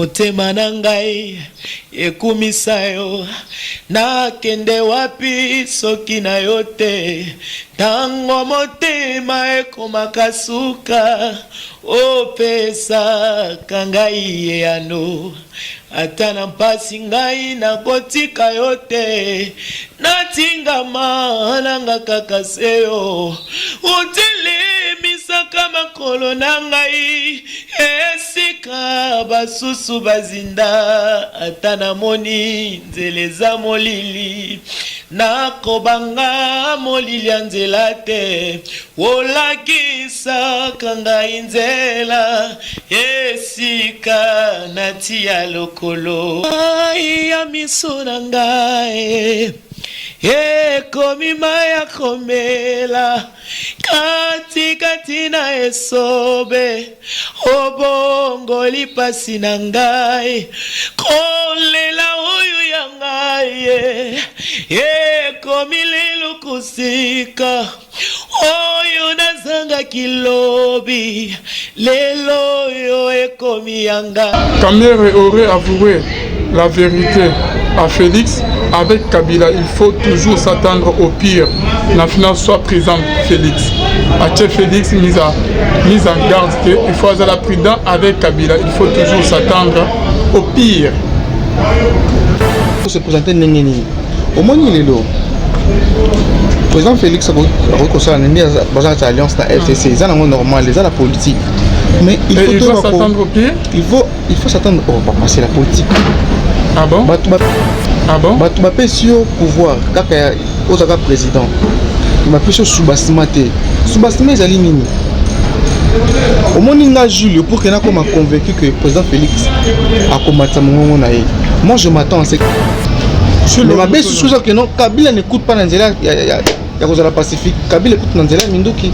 motema na ngai ekumisa yo nakende wapi soki na yo te tango motema ekomaka suka opesaka ngai eyano ata na mpasi ngai nakotika yo te natingama nanga kaka seyo otelemisaka makolo na ngai esika basusu bazinda ata namoni nzela eza molili nakobanga molili ya nzela te olakisaka ngai nzela esika natia lokolo ai ya miso na ngai ekomi maya komela kati na esobe obongoli pasi na ngai kolela oyo ya ngai ekomi lelo kusika oyo nazanga kilobi lelo yo ekomi ya ngai. Kamere aurait avoué la vérité à Félix. Avec Kabila, il faut toujours s'attendre au pire. La finale soit présente, Félix. Ache Félix mise en garde qu'il faut être prudent avec Kabila. Il faut toujours s'attendre au pire. Pour se présenter Nengeni, au moins il est là. Le président Félix a reconnu la alliance de la FCC. C'est normal, c'est la politique. Mais il faut s'attendre au pire. Il faut s'attendre au pire. C'est la politique. Ah bon? Ah bon? Tu m'appelles sur pouvoir, quand il y a un président, tu m'appelles sur sous-bastimate. Sous-bastimate, c'est l'imini. Au moins, il y a Julio pour qu'il y ait convaincu que le président Félix a combattu mon naïe. Moi, je m'attends à ce que. Mais ma belle sous que non, Kabila n'écoute pas Nanzela, il y a la Pacifique. Kabila écoute Nanzela, Minduki.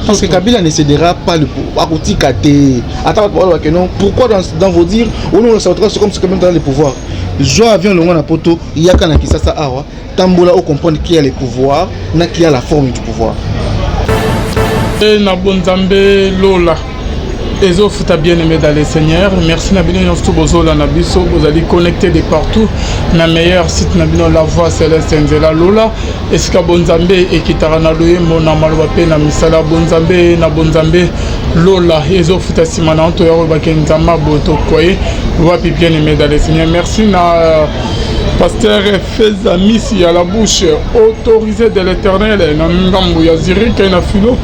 Parce que Kabila ne cédera pas le pouvoir. Pourquoi dans vos dires, au nom de sa c'est comme si Kabila dans le pouvoir. Joa avion le monde à poto, il y a qu'un qui ça awa. Tambola au comprendre qui a le pouvoir, n'a qui a la forme du pouvoir. Et Nabonzambe Lola. Les offres t'as bien aimé dans les seigneurs. Merci Nabino Yostu Bozola Nabiso. Vous allez connecter de partout. Na meilleur site Nabino La Voix Céleste Nzela Lola. Eska Bonzambe et Kitarana Loye Mona Malwape na Misala Bonzambe na Bonzambe Lola. Les offres t'as simana Antoya Bakenzama Boto Koye. Wapi bien aimé dans les seigneurs. Merci na Pasteur Feza Missi à la bouche autorisée de l'éternel. Namgambo Yaziri Kaina Philo.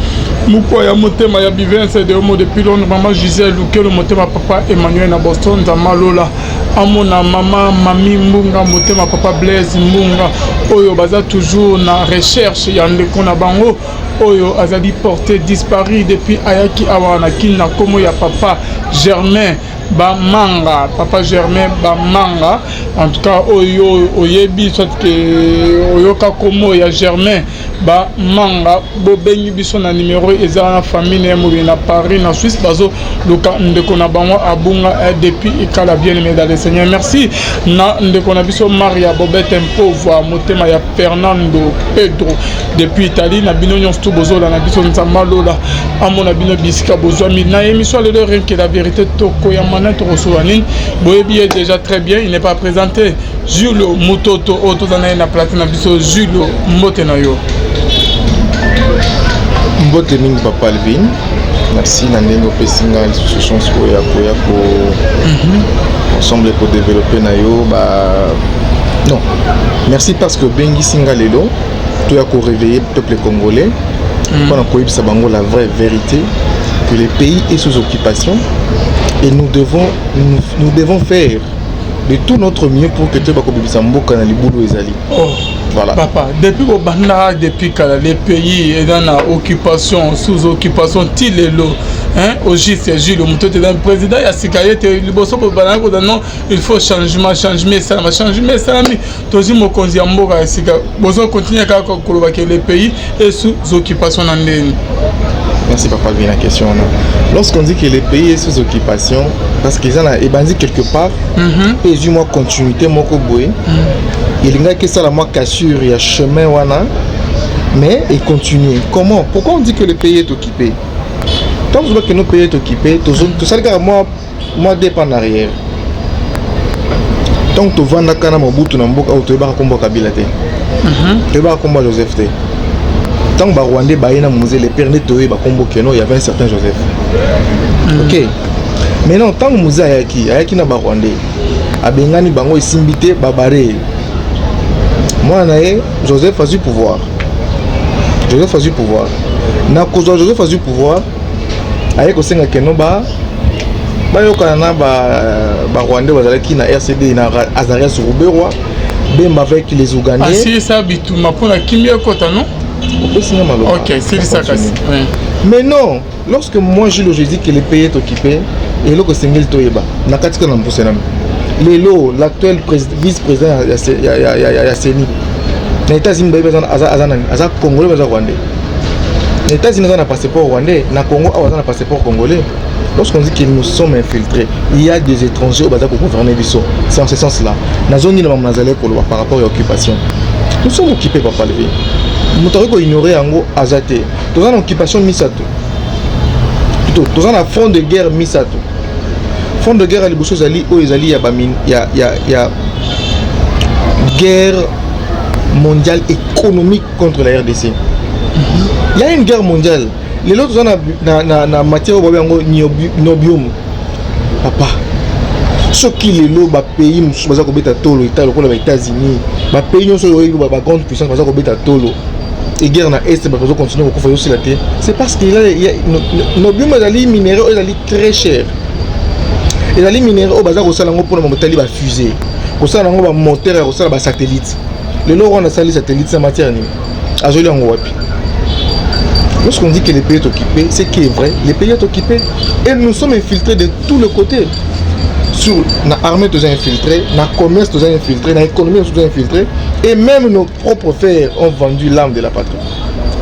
Moukoya Motema ya Bivence de Homo depuis Londres. Maman Gisèle Luke le Motema papa Emmanuel na Boston Zamalola. Amona maman Mami Mbunga Motema papa Blaise Mbunga. Oyo baza toujours na recherche ya ndeko na bango. Oyo azali porté disparu depuis Ayaki Awana Kina Komo ya papa Germain Bamanga, papa Germain Bamanga. En tout cas, Oyo Oyebi, soit que Oyoka Komo ya Germain Bamanga, Bobengi Bisson na numéro Ezana famille na Paris, na Suisse, Bazo, Luka Ndekona Bango Abunga depuis Ikala bien aimé dans les seigneurs. Merci. Na Ndekona Bisso Maria Bobette Impova, Motema ya Fernando Pedro depuis Italie, na Bino Nyonstu Bozola, na Bisso Nzamalola, Amona Bino Bisika Bozoami, na émission le rien que la vérité Toko Yamana Torosoanine, Boebi est déjà très bien, il n'est pas présenté. Julio Mutoto, Otozana na Platina Bisso, Julio Motenayo. Mbote mingi papa Alvin. Merci Nandeno Pessinga, l'institution Skoya Koya pour ensemble pour développer Nayo. Non, merci parce que Bengi Singa Lelo, tu as réveillé le peuple congolais. Pendant qu'on a la vraie vérité que le pays est sous occupation et nous devons faire de tout notre mieux pour que tu aies un boulot ezali. Voilà. Papa, depuis au Banda, depuis que les pays est dans l'occupation, sous occupation, hein, au GIC, Gilles, le président, il y a Sikaye, il faut changement, toujours mon consiambo, besoin continuer à les pays et sous occupation. Merci papa de la question. Lorsqu'on dit que les pays est sous occupation, parce qu'ils ont dit quelque part, et du moins continuité, mon cowboy, il y a que ça la moi cassure, il y a chemin wana, mais il continue. Comment? Pourquoi on dit que le pays est occupé? Tant que nos pays est occupé, tout ça, moi, moi deux pas en arrière. Tant que tu vends la canne à Mobutu na mboka tu vas combo Kabila te. Tu vas combo Joseph te. Tant que Rwandais baïna musée les pères nettoyés ba combo Keno, il y avait un certain Joseph. OK. Maintenant tant que musée ayaki na ba Rwandais abengani bango isimbité babaré. Moi naé Joseph a du pouvoir. Joseph a du pouvoir. Na cause Joseph a du pouvoir. Ayeko senga Keno ba yoka ba Rwandais bazalaki na RCD na Azarias Rouberwa bemba avec les Ougandais. Ah si ça bituma pour la kimia kota non? Ok, c'est ça casse. Mais non, lorsque moi je dis que le pays est occupé et là que Sengel Toyeba na katika na mpusenam. Lelo l'actuel vice-président ya Seni. Na États-Unis ba aza Congolais baza Rwandais. Les États-Unis ont un passeport rwandais, na Congo a un passeport congolais. Lorsqu'on dit que nous sommes infiltrés, il y a des étrangers au Bazar pour gouverner l'ISO. C'est en ce sens-là. Nous avons dit par rapport à l'occupation. Nous sommes occupés par Palvi. Nous avons ignoré Ango Azate. Nous avons une occupation Misato. Plutôt, nous avons un front de guerre Misato. Front de guerre à l'Ibousso Zali, où il y a guerre mondiale économique contre la RDC. Il y a une guerre mondiale. Les autres ont na matière nobium. Papa. Ce qui les lots pays baza ko beta tolo les États-Unis, ba pays non so ba grande puissance baza ko beta tolo. Et guerre na est ba baza continuer ko faire aussi la terre. C'est parce qu'il y a nobium bazali minéraux ezali très cher. Ezali minéraux baza ko sala ngo pour na motali ba fusée. Ko sala ngo ba moteur ko sala ba satellite. Les lots on a sali satellite sa matière ni. Azoli ngo wapi. Lorsqu'on dit que le pays est occupé, c'est qui est vrai, le pays est occupé et nous sommes infiltrés de tous les côtés. Sur l'armée, nous sommes infiltrés, dans le commerce, nous sommes infiltrés, dans l'économie, nous sommes infiltrés et même nos propres frères ont vendu l'âme de la patrie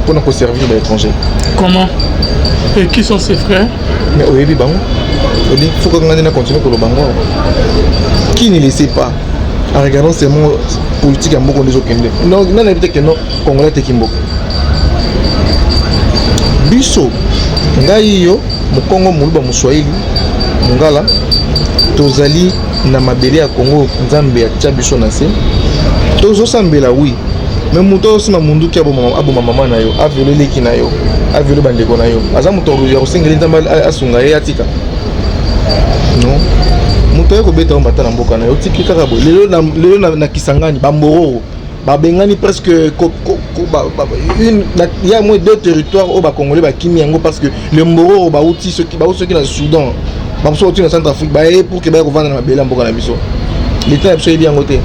pour nous servir de l'étranger. Comment? Et qui sont ces frères? Mais oui, il faut qu'on continue pour le bango. Qui ne le sait pas en regardant ces mots politiques en beaucoup de gens. Non, non, que non, Congolais te Kimbo. Biso ngai yo mukongo muluba muswahili mungala tozali na mabele ya Congo nzambe ya tchabiso na se tozo sambela oui mais muto osima mundu ki aboma mama na yo avele leki na yo avele bandeko na yo aza muto ya kosengeli nzamba asunga ye atika non muto ya kobeta mbata na mboka na yo tiki kaka boy lelo na Kisangani bamboro babengani presque il y a moins deux territoires au Congolais qui yango parce que le Mboro ba outi ceux qui dans le Soudan ba so outi dans Centrafrique ba pour que ba revendre na bela mboka na biso l'état est bien côté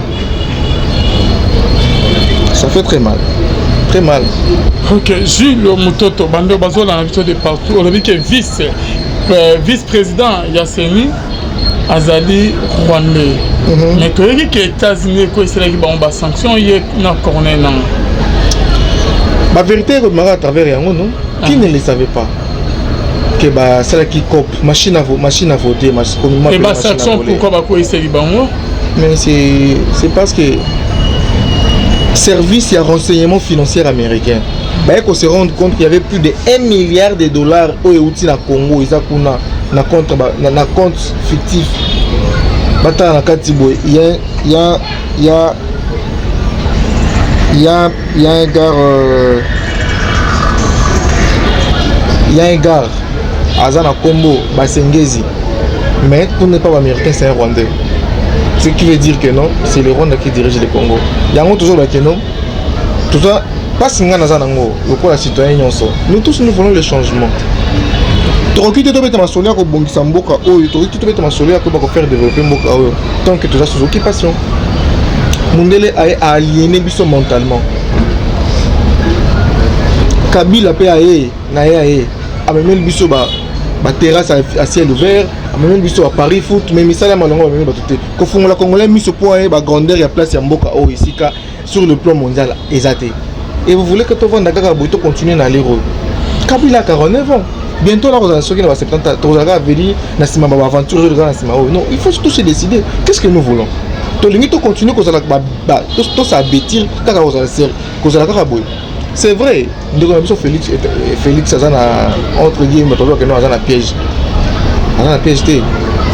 ça fait très mal OK Jules Mutoto bando bazola na biso de partout on a vu que vice-président Yaseni azali Rwandais. Mais tu as dit que les États-Unis ont des sanctions na corner non. La vérité est à travers Yango non. Qui ne le savait pas que bah c'est qui cop machine à voter et bah sanctions pourquoi ba ko essayer bango? Mais c'est parce que service et renseignement financier américain bah qu'on se rende compte qu'il y avait plus de 1 milliard de dollars au outil na Congo ils a na compte fictif. Bata na Katibo, il y a un gars Azana Kombo Basengezi, mais pour ne pas américain c'est un Rwandais. Ce qui veut dire que non, c'est le Rwanda qui dirige le Congo. Il y a toujours la non. Tout ça, pas si on a zanango, le quoi la citoyen nous tous nous voulons le changement. Tu peux te mettre solaire au Bongisa Mboka, tu peux te mettre solaire pour faire développer Mboka tant que tu as sous occupation. Mundele a aliéné biso mentalement. Kabila pe aé na aé a même biso ba terrasse à ciel ouvert, a même biso à Paris foot mais misala malongo même batuté. Ko fungola congolais miso point ba grandeur ya place ya Mboka ici sur le plan mondial exacté. Et vous voulez que tu vende Dakar Boito continue à aller Kabila 49 ans. Bientôt là, ceux qui n'ont pas 70 ans, tu vas venir dans cette aventure. Non, il faut tous se décider. Qu'est-ce que nous voulons? Tu continues à bêtir, c'est vrai. Félix, entre guillemets, piège.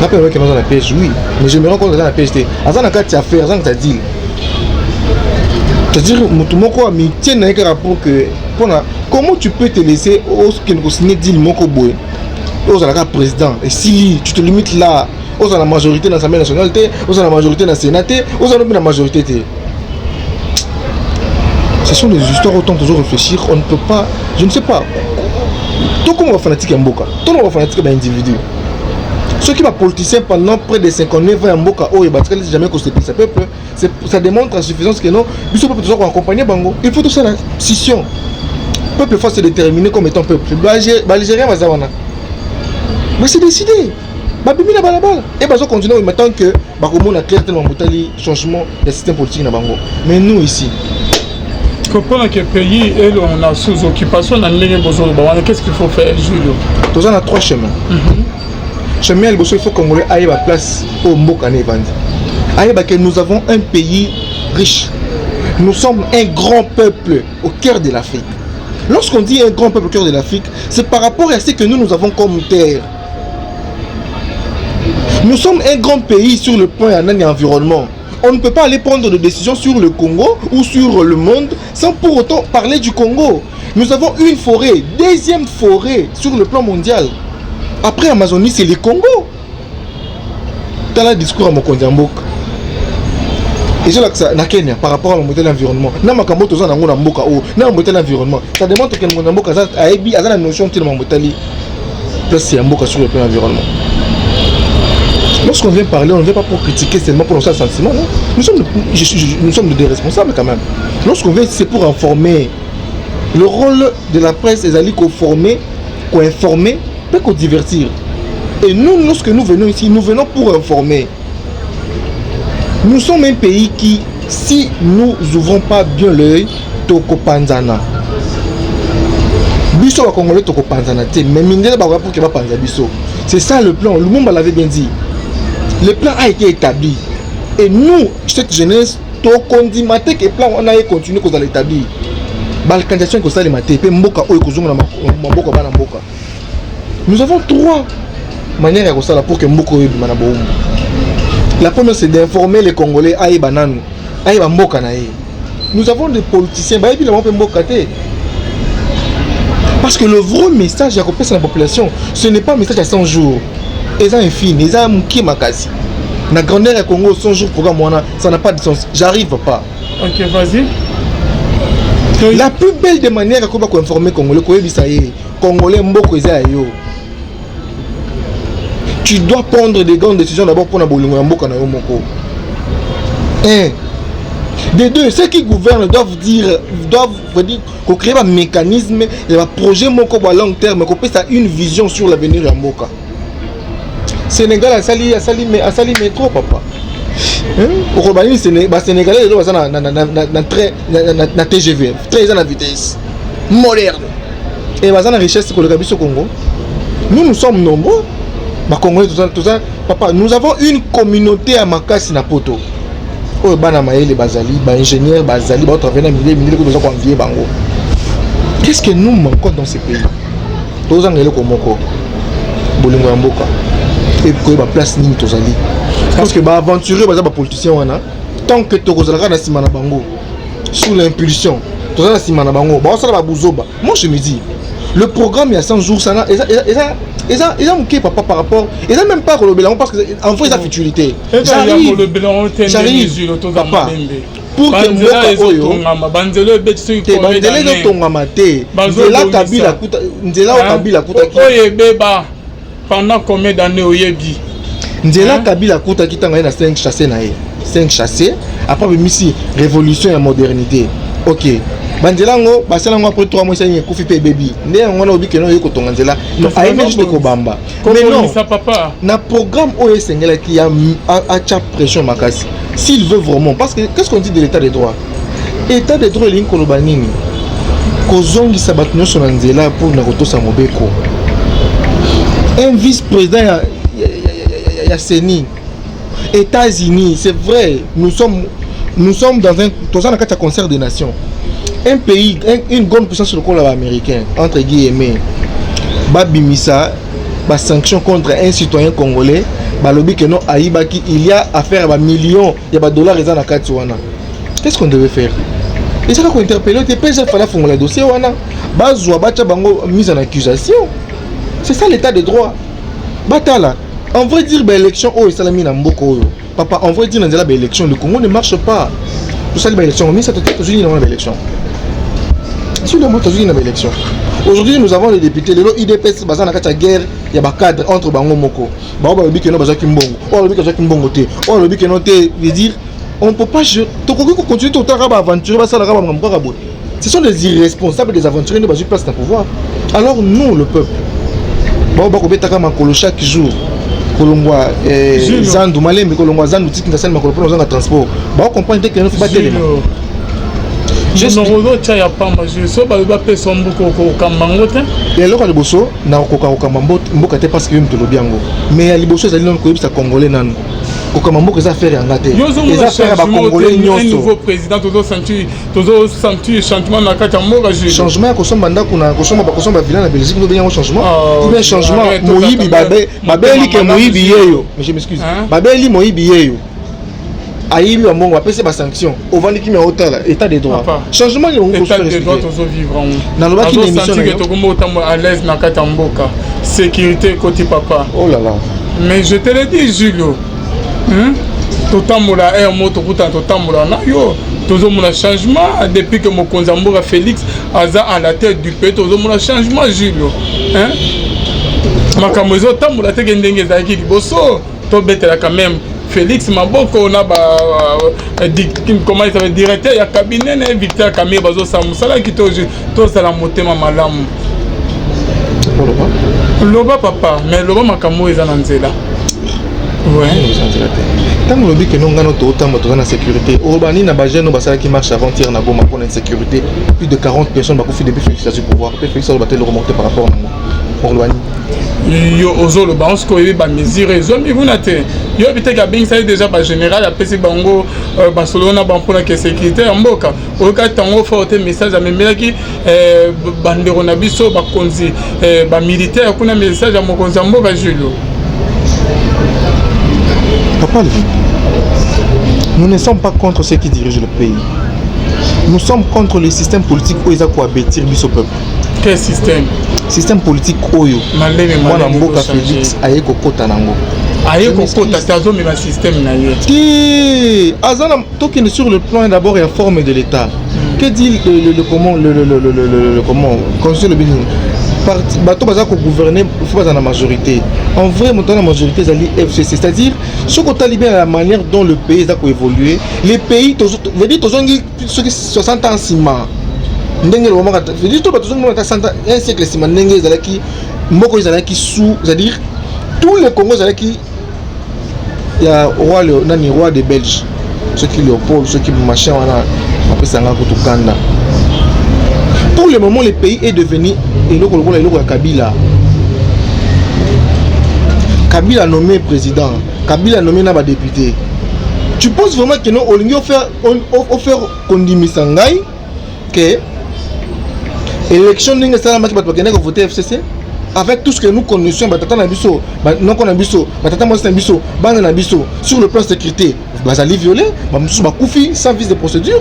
n'a pas que dans la pêche, oui, mais je me rends compte dans la pêche. Azan a quatre affaires, Azan t'a dit. C'est-à-dire, mais tiens, comment tu peux te laisser au que nous signons dit Moko Boy, aux la président, et si tu te limites là, aux la majorité dans l'Assemblée nationale, aux la majorité dans le Sénat, aux la majorité. Ce sont des histoires autant toujours réfléchir, on ne peut pas, je ne sais pas. Tout comme on va fanatique Mboka, tout le monde va fanatique d'un individu. Ceux qui va politiciens pendant près de 59 ans en Mboka, oh, ils ne jamais constaté ce peuple, ça démontre à suffisance que non, il faut toujours accompagner Bango. Il faut tout ça la scission. Le peuple faut se déterminer comme étant peuple. L'Algérien va savoir. Mais c'est décidé. Babimi na balabala. Et bazo continuer en tant que Bakomo a clair tellement botali changement du système politique na Bango. Mais nous ici. Comprendre que le pays est on a sous occupation, on a qu'est-ce qu'il faut faire, Julio? Nous avons 3 chemins. Chemin il faut qu'on aille à la place au Mboka Nevandi. Que nous avons un pays riche. Nous sommes un grand peuple au cœur de l'Afrique. Lorsqu'on dit un grand peuple au cœur de l'Afrique, c'est par rapport à ce que nous avons comme terre. Nous sommes un grand pays sur le plan de l'environnement. On ne peut pas aller prendre des décisions sur le Congo ou sur le monde sans pour autant parler du Congo. Nous avons une forêt, deuxième forêt sur le plan mondial. Après Amazonie, c'est le Congo. Dans le discours à Mokondiambok. Et je que ça, Kenya, par rapport à l'environnement, ça démontre que Mokondiambok a la notion de l'environnement sur le plan environnement. Lorsqu'on vient parler, on ne vient pas pour critiquer seulement pour lancer un sentiment. Non. Nous sommes des responsables quand même. Lorsqu'on vient, c'est pour informer. Le rôle de la presse est d'aller former, informer, pas qu'on divertir. Et nous, lorsque nous venons ici, nous venons pour informer. Nous sommes un pays qui, si nous n'ouvrons pas bien l'œil, Toko Panzana. Biso va Congolais Toko Panzana, mais Mindela va pour qu'il va Panza Biso. C'est ça le plan. Le monde l'avait bien dit. Le plan a été établi. Et nous, cette jeunesse, Toko Ndimate que le plan on a continué qu'on a l'établi. Balkanisation que ça les maté, puis Mboka ou Kozuma Mboka Bana Mboka. Nous avons 3 manières à ça pour que Mboka ait Manaboum. La première c'est d'informer les Congolais aïe banane, aïe Mboka naïe. Nous avons des politiciens, bah et Mboka parce que le vrai message à la population, ce n'est pas un message à 100 jours. Ils ont un film, ils ont un mouki makasi. La grandeur du Congo 100 jours programme ça n'a pas de sens. J'arrive pas. Ok, vas-y. La plus belle des manières à informer les Congolais, Congolais Mboko yo. Tu dois prendre des grandes décisions d'abord pour Nabolungo Mboka na yo moko. 1. Des 2, ceux qui gouvernent doivent dire créer un mécanisme et un projet moko à long terme, qu'on puisse avoir une vision sur l'avenir de Mboka. Sénégal a sali métro papa. Au Roumanie Sénégalais na TGV, très à vitesse moderne. Et la richesse pour le Gabiso Congo. Nous sommes nombreux. Congolais tout ça, papa, nous avons une communauté à Makasi na poto. Oh bana maël bazali, ba ingénieur bazali, ba travailler na milliers que besoin qu'on vie bango. Qu'est-ce que nous manquons dans ces pays? Tous angelo komoko. Bolingo ya mboka. Et ko ba place nini tozali. Parce que ba aventurer ba politicien wana, tant que tokozalaka na sima na bango sous l'impulsion, tozala na sima na bango, ba osala ba buzoba. Moi je me dis, le programme il y a 100 jours ça ils ont papa par rapport. Ils n'ont même pas le bilan parce qu'en fait, ils ont futilité. J'arrive. Papa. Pour que Mboka Oyo. Bandele de Tongamate. Ndela Kabila Kuta. Ndela Kabila Kuta. Oye Beba. Pendant combien d'années Oyebi? Ndela Kabila Kuta qui t'a 5 chassés. 5 chassés. Après, ici, révolution et modernité. Ok. Bandelango, basalango après 3 mois, il y a Kofi Baby. Mais on a oublié que non, il y a Kotongandela. Non, de Kobamba. Mais non, na programme OSNL qui a pression Makasi. S'il veut vraiment, parce que qu'est-ce qu'on dit de l'état de droit? État de droit, il y a Kolobanini. Kozongi Sabatno Sonanzela pour Naruto Samobeko. Un vice-président, il y a Seni. États-Unis, c'est vrai, nous sommes dans un concert des nations. Un pays, une grande puissance sur le côté américain, entre guillemets, Babimisa, sanction contre un citoyen congolais, balobi que non aibaki il y a affaire à millions il y a dollars et na kati wana. Qu'est-ce qu'on devait faire? Et ça qu'on interpeller te pèse fala fongola dossier wana bazwa bacha bango mise en accusation. C'est ça l'état de droit. Batala on va dire bah élection oh salami na mboko oyo papa on va dire dans la élection le Congo ne marche pas. Tout ça les élections mais ça peut-être toujours dans l'élection. Sur le mot toujours dans l'élection. Aujourd'hui nous avons les députés les IDPS basé na kati guerre il y a ba cadre entre bango moko. Ba ba lobi que non bazaki mbongo. Oh lobi que bazaki mbongo te. Oh lobi que non te veut dire on peut pas continuer tout le temps à aventurer ce sont des irresponsables des aventuriers qui ont place dans le pouvoir. Alors nous le peuple chaque jour kolongwa zandu malembe kolongwa zandu tiki ndasali makolo pour nos transport ba comprendre que nous faut pas tellement je suis non tia ya pamba je so ba pesa mbuko ko kambango te et loko liboso na ko mboka te parce que me tolobi yango mais ya liboso ezali non ko yebisa congolais nanu ko mboka za faire yanga te eza faire ba congolais nyonso nouveau président tozo sentir changement na kati ya mboka je changement ko somba ndako na ko somba villa na Belgique no bien changement mais changement moyibi babeli ke moyibi yeyo mais je m'excuse babeli moyibi yeyo aïbi wa mongo apese ba sanction ovandiki mi hôtel état de droit changement ni on état de droit tozo vivre na loba ki émission que to kombo tambo à l'aise na kati ya mboka sécurité côté papa oh là là mais je te le dis Julio totambola moto kuta totambola na yo tozo mona changement depuis que mokonzi mboka Félix aza à la tête du pays tozo mona changement Julio makambo zo tambola te ndenge ezaki liboso to betela quand même Félix Maboko na ba comment il s'appelle directeur ya cabinet na Victor Kamé bazo samusala ki to sala motema malamu loba papa mais loba makambo ezana nzela ouais tant que lobby que nous avons autant de sécurité Urbani na bagé no basala qui marche avant-hier na Goma pour l'insécurité plus de 40 personnes ba kofi depuis Félix du pouvoir Félix va battre le remonter par rapport à Urbani yo ozolo ba on se koyebi ba mesure zomi vunate yo biteka bing ça déjà ba général apesi bango Barcelona ba mpona que sécurité ya mboka oka tango forte message amemela ki bandero na biso ba konzi ba militaire kuna message ya mokonzi ya mboka Julio papa nous ne sommes pas contre ceux qui dirigent le pays nous sommes contre le système politique où ils ont cohabiter biso peuple. Quel système? Système politique oyo mwana mboka Félix aye kokota nango aye kokota tazo mais système na ye qui azana tokene sur le plan d'abord et la forme de l'état que dit le comment le comment conseil le building parti bato baza ko gouverner faut pas dans la majorité en vrai montant la majorité zali FCC c'est-à-dire ce qu'on t'a libéré la manière dont le pays a évolué les pays veut dire tozongi ceux qui 60 ans sima ndenge le moment veut dire tout tozongi mon 60 ans un siècle sima ndenge zalaki mboko zalaki sous c'est-à-dire tous les Congos zalaki il y a roi le nani roi des Belges ceux qui Léopold ceux qui machin wana après ça nga kutukanda. Pour le moment, le pays est devenu Kabila. Kabila nommé président, Kabila nommé naba député. Tu penses vraiment que nous on offert Kondimisangai que élection n'ingue ça la match va voter FCC avec tout ce que nous connaissons batata na biso non qu'on a biso batata moi c'est biso bande na biso sur le plan sécurité bazali violé ba musu ba koufi sans vice de procédure.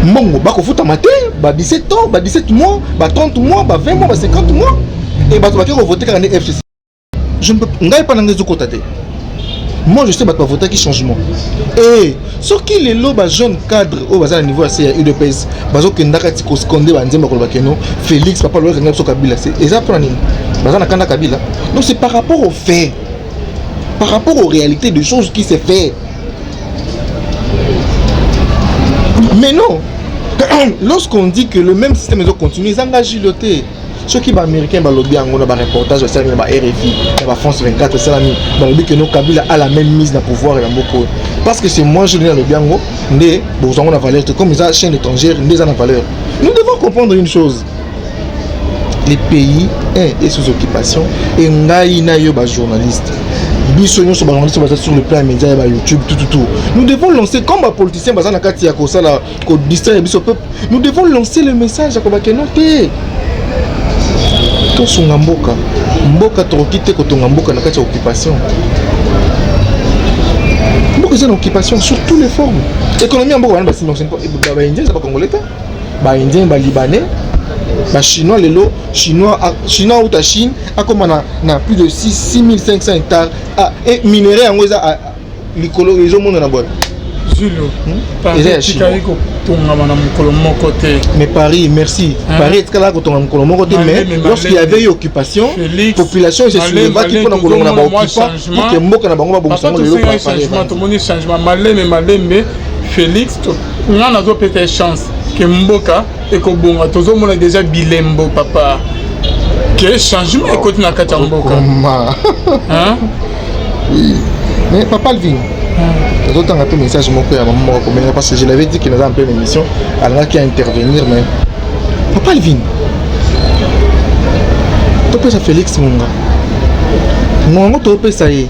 Mongo bako futa maté ba 17 ans ba 17 mois ba 30 mois ba 20 mois ba 50 mois et ba to ba voter quand FCC je ne peux pas ngezo kotate moi je sais ba voter qui changement et sur qui les loba jeune cadre au bazar niveau assez UDPS bazo kendaka tiko skonde ba nzemba ko ba keno Félix papa lo ngapso Kabila c'est exactement nini bazana kanda Kabila donc c'est par rapport aux faits par rapport aux réalités de choses qui s'est fait mais non lorsqu'on dit que le même système doit continuer, ils engagent l'autre. Ceux qui sont américains, ils ont un reportage, ils ont RFI, ils ont France 24, ils ont dit que nos Kabila a la même mise dans le pouvoir. Parce que c'est moi, je dis dans le Biango, nous avons la valeur, comme ils ont une chaîne étrangère, nous avons la valeur. Nous devons comprendre une chose. Les pays est sous occupation et nous avons des journalistes. Sur le plan média, YouTube, tout. Nous devons lancer, comme les politiciens, nous devons lancer le message à Kobakenonte. mboka torokite kotonga mboka na kati ya occupation. Mboka c'est une occupation sur toutes les formes. Économie en mboka ba indien ça pas congolais ba indien ba libanais ba chinois lelo chinois ou ta Chine a comme na plus de 6500 hectares et minerai en oza likolo ezo mona na boîte. Julio, mais Paris, merci. Paris est là quand on a mais lorsqu'il y avait eu occupation, la population s'est soulevée qui pour Félix, on a peut-être chance que Mboka et que Bonga, tout le monde a déjà bilembo, papa. Quel changement écoute na kata Mboka? Hein? Oui, mais papa Alvin. D'autant un peu message mon père parce que je l'avais dit qu'il avait un peu l'émission alors qu'il a intervenir mais papa Alvin tu peux ça Félix mon gars non tu peux ça et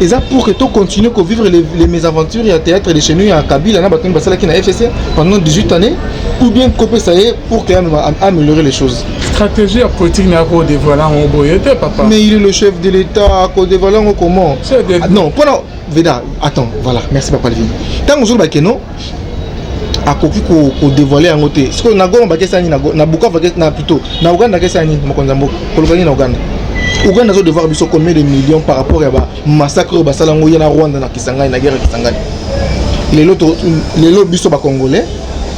ça pour que tu continues à vivre les mésaventures et à théâtre de chez nous à Kabila qui na FCC pendant 18 années ou bien tu peux ça pour améliorer les choses. Stratégie politique n'a pas dévoilé en boyauté papa. Mais il est le chef de l'État à dévoilé en comment? Non pendant Veda, attends, voilà, merci papa Alvin. Tant que vous avez a koki ko dévoiler en côté. Ce que na goma bakesa ni na Bukavu na plutôt na Uganda bakesa ni mokonzambo. Kolokani na Uganda. Uganda zo devoir biso combien de millions par rapport à massacre au basala ngoya na Rwanda na Kisangani na guerre Kisangani. Les lots biso ba congolais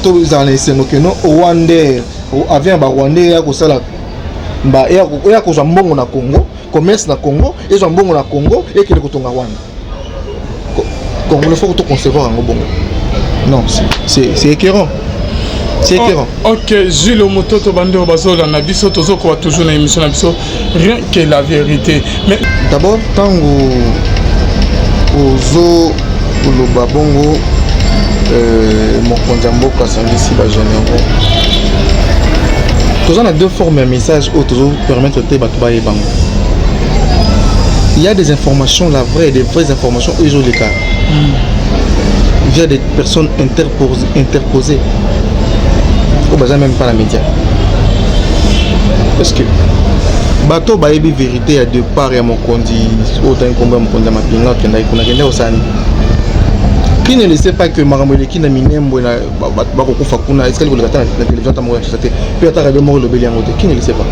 to za les senokeno Rwandais avion ba Rwandais ya ko sala ba ya ko za mbongo na Congo, commerce na Congo, et za mbongo na Congo et que le kotonga Rwanda. Comme il faut que tu concevoir un bon. Non, c'est écœurant. C'est écœurant. Ok, Jules Mototo Bando Bazo dans Nabiso, Tozo quoi toujours dans l'émission Nabiso, rien que la vérité. Mais d'abord, tant au zoo, le babongo, mon konjambo kasandi si ba généraux. Tous on a deux formes de message où toujours permettre de battre et bango. Il y a des informations, la vraie, des vraies informations, et les cas. Via des personnes interposées. Au bazar même pas la média. Parce que bateau baebi vérité à deux parts à mon condi, autant combat mon condi à ma pinga qui n'a pas au sani. Qui ne le sait pas que Maramole qui n'a minembo na bakoko fakuna, est-ce que vous regardez la télévision tamoura c'était peut être arrivé mort le bélier en qui ne le sait pas.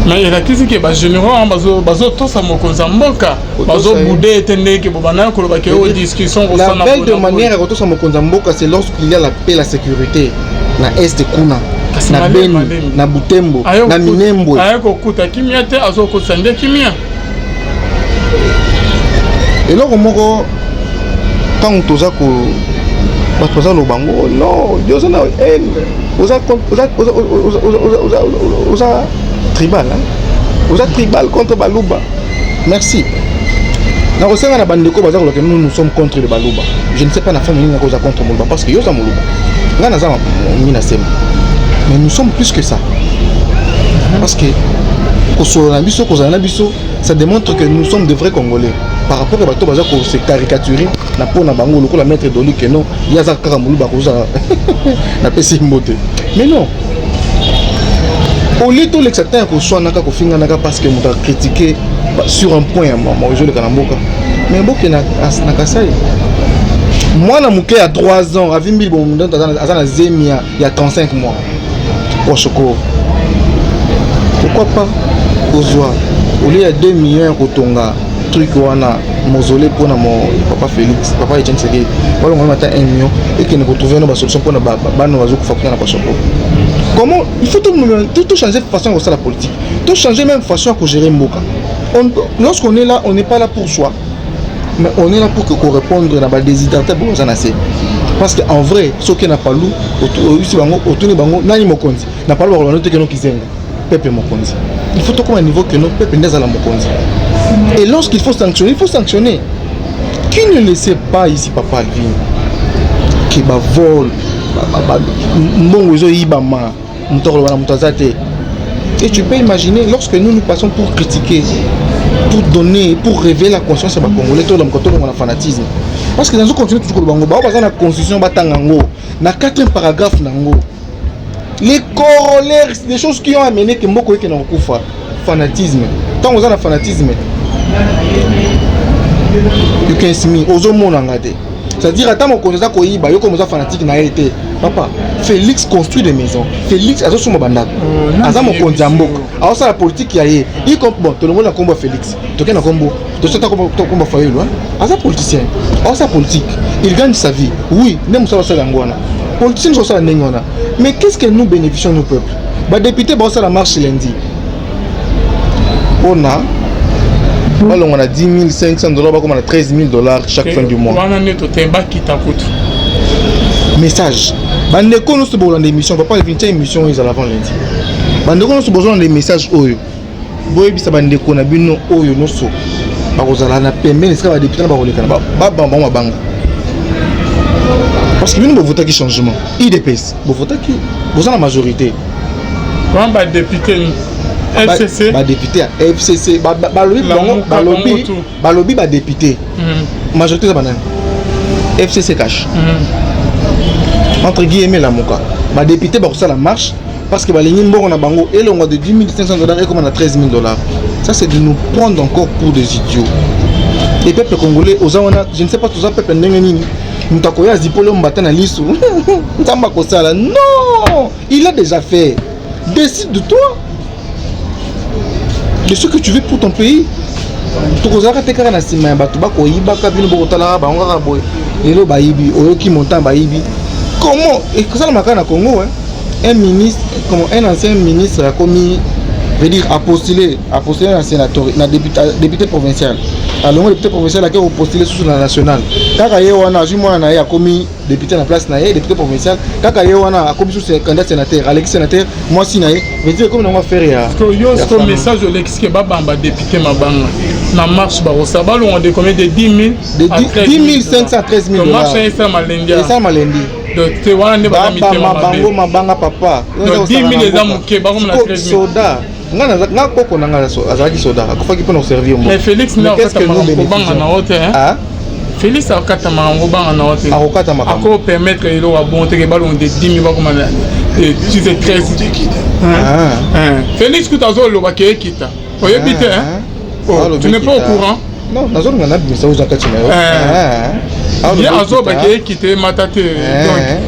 Mais il y a qui est bas généraux en bazo tous à mon konzamboka bazo boudé tende que bobana ko ba ke au discussion la belle de manière à tous à mon konzamboka c'est lorsqu'il y a la paix la sécurité na est kuna na Beni na Butembo na Minembo ayako kuta kimia te azo ko sande kimia et là moko quand toza ko batoza lo bango non Dieu ça na oza tribal, hein? Vous êtes tribal contre Balouba. Merci. Nous sommes contre le Balouba. Je ne sais pas la famille qui est contre Balouba parce que nous sommes Balouba. Mais nous sommes plus que ça. Parce que ça démontre que nous sommes de vrais Congolais. Par rapport à Bato Baza qui se caricaturé, na po na bango le maître Doli que non, il y a Zakara Moulouba na pesi mbote. Mais non. Au lieu de l'exacter parce que nous avons critiqué sur un point, mais beaucoup n'a pas. Moi, je suis à 3 ans, à 20 000, il y a 35 mois. Pourquoi pas au lieu de 2 millions de trucs, mausolée pour mon papa Félix, papa Etienne Segui, on va mettre 1 million et qu'il nous retrouve une solution pour nous faire. Comment il faut tout changer de façon de la politique, tout changer même façon de gérer Mboka. Lorsqu'on est là, on n'est pas là pour soi, mais on est là pour qu'on réponde à des idées parce qu'en vrai, ce qui n'a pas loup, autour de Bango, n'a pas il faut tout un niveau que notre peuple n'est pas là. Et lorsqu'il faut sanctionner, il faut sanctionner. Qui ne le sait pas ici, papa Alvin, qui va vol, et tu peux imaginer, lorsque nous passons pour critiquer, pour donner, pour révéler la conscience à Congolais, tout le fanatisme. Parce que dans ce continent, tout le monde a la constitution, il y a 4 paragraphes. Les corollaires, des choses qui ont amené que Mboko est dans le fanatisme. Tant qu'on a le fanatisme, you can see me, aux hommes n'engagés. C'est-à-dire, attends, mon connaisseur Koyiba, yo comme ça fanatique n'a été. Papa, Félix construit des maisons. Félix, à ce moment là, à ça mon connaisseur Mboko. Alors ça la politique qui a eu. Il compte bon, tout le monde a combat Félix. Tout le monde a combat. Tout le monde a combat Fayou, hein. À ça politicien. Alors ça politique. Il gagne sa vie. Oui, même ça va se l'angouana. Politicien sont ça n'engouana. Mais qu'est-ce que nous bénéficions nos peuples? Bah député, bah ça la marche lundi. On a. Alors on a 10 500 $, comme on a 13 000 $ chaque fin du mois. Message. Bandeko nous sommes dans des émissions, papa il vient une émission ils avant lundi. Bandeko nous sommes besoin des messages oyo. Boy bisa bandeko na bino oyo no so. Ba kozala na pembe ne sera ba député na ba koleka na ba banga. Parce que nous devons voter qui changement. IDPS, vous votez qui? Vous avez la majorité. Comment ba député FCC ba député FCC ba lobby ba député. Majorité ça banane. FCC cash. Entre guillemets la moka. Ba député ba ça la marche parce que ba ligné mboko na bango et l'on a de 10 500 $ et comme on a 13 000 $. Ça c'est de nous prendre encore pour des idiots. Les peuples congolais aux gens je ne sais pas tous ça peuple ndengeni. Mutakoya zipolo mbata na lisu. Ntamba ko sala. Non, il a déjà fait. Décide de toi. De ce que tu veux pour ton pays. Tu kozaka tekara na sima bato bako yibaka bino bokotala ba ngaka boy. Lelo ba yibi oyoki montant ba yibi. Comment et que ça le makana Congo hein? Un ministre comme un ancien ministre a commis veut dire a postulé un sénateur, un député provincial. Alors le député provincial a postulé sur la nationale. Kaka ye wana jumwa na ye a commis député na place na ye député provincial. Kaka ye wana a commis sur candidat sénateur, Alex sénateur, moi si na ye. Veut dire comme on va faire ya. Ce message de l'ex que baba député mabanga. Na marche ba ça ba on de combien de 10 000 de 10 513 000 $. Marche ça malendi. Ça malendi. Donc tu vois on est pas bango mabanga papa. 10 000 les amis ke ba comme la 13 000. Soda. Nga koko nanga azaki soda. Akofaki pour nous servir moi. Mais Félix n'a pas banga na haute hein. Ah. Félix a kata mango banga na haute. A kata mango. Ako permettre que lo bonté que ballon de 10 000 ba comme tu sais 13 Félix Koutazo lo ba ke kita. Oyebite hein. Tu n'es pas au courant? Non, nous avons un message aux Akatima. Il y a Azo qui était matate.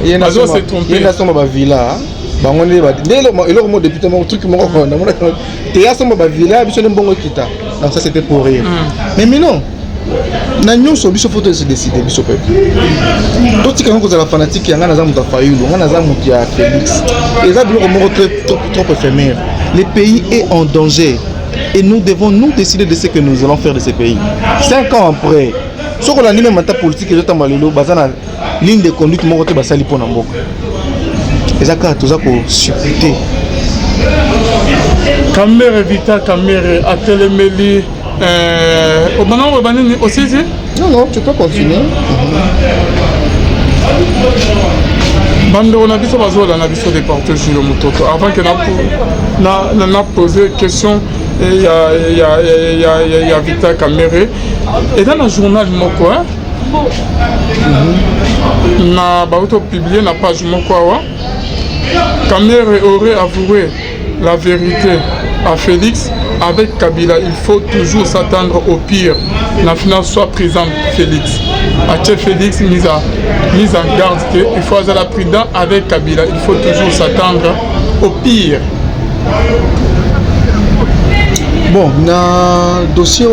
Il y a Azo s'est trompé. Il y a Azo villa. Il y a un député, un truc. Il y a Azo villa, il y a un bon kita. Donc ça c'était pour rire. Mais non. Nous sommes photo se décider biso peuple. Tout ce qui est la fanatique qui a un azamu Fayulu, un azamu qui a Félix. Les amis trop éphémères. Le pays est en danger. Et nous devons nous décider de ce que nous allons faire de ce pays. 5 ans après, ce qu'on a dit même politique, je t'en parle, ligne de conduite, mon côté, basali pour Namboka. Et ça, tout ça pour supputer. Caméra Vita, caméra à Télémélie. Au moment où on aussi dit? Non, tu peux continuer. Bande on a vu ça on a vu ça des partout sur le mototo. Avant que n'a posé question. Il y a Vita Kamere. Et dans le journal Moko, na publié la page Moko, Kamere aurait avoué la vérité à Félix. Avec Kabila, il faut toujours s'attendre au pire. La finance soit présente Félix. Ache Félix mise en garde qu'il faut être prudent avec Kabila. Il faut toujours s'attendre au pire. Bon, dans le dossier,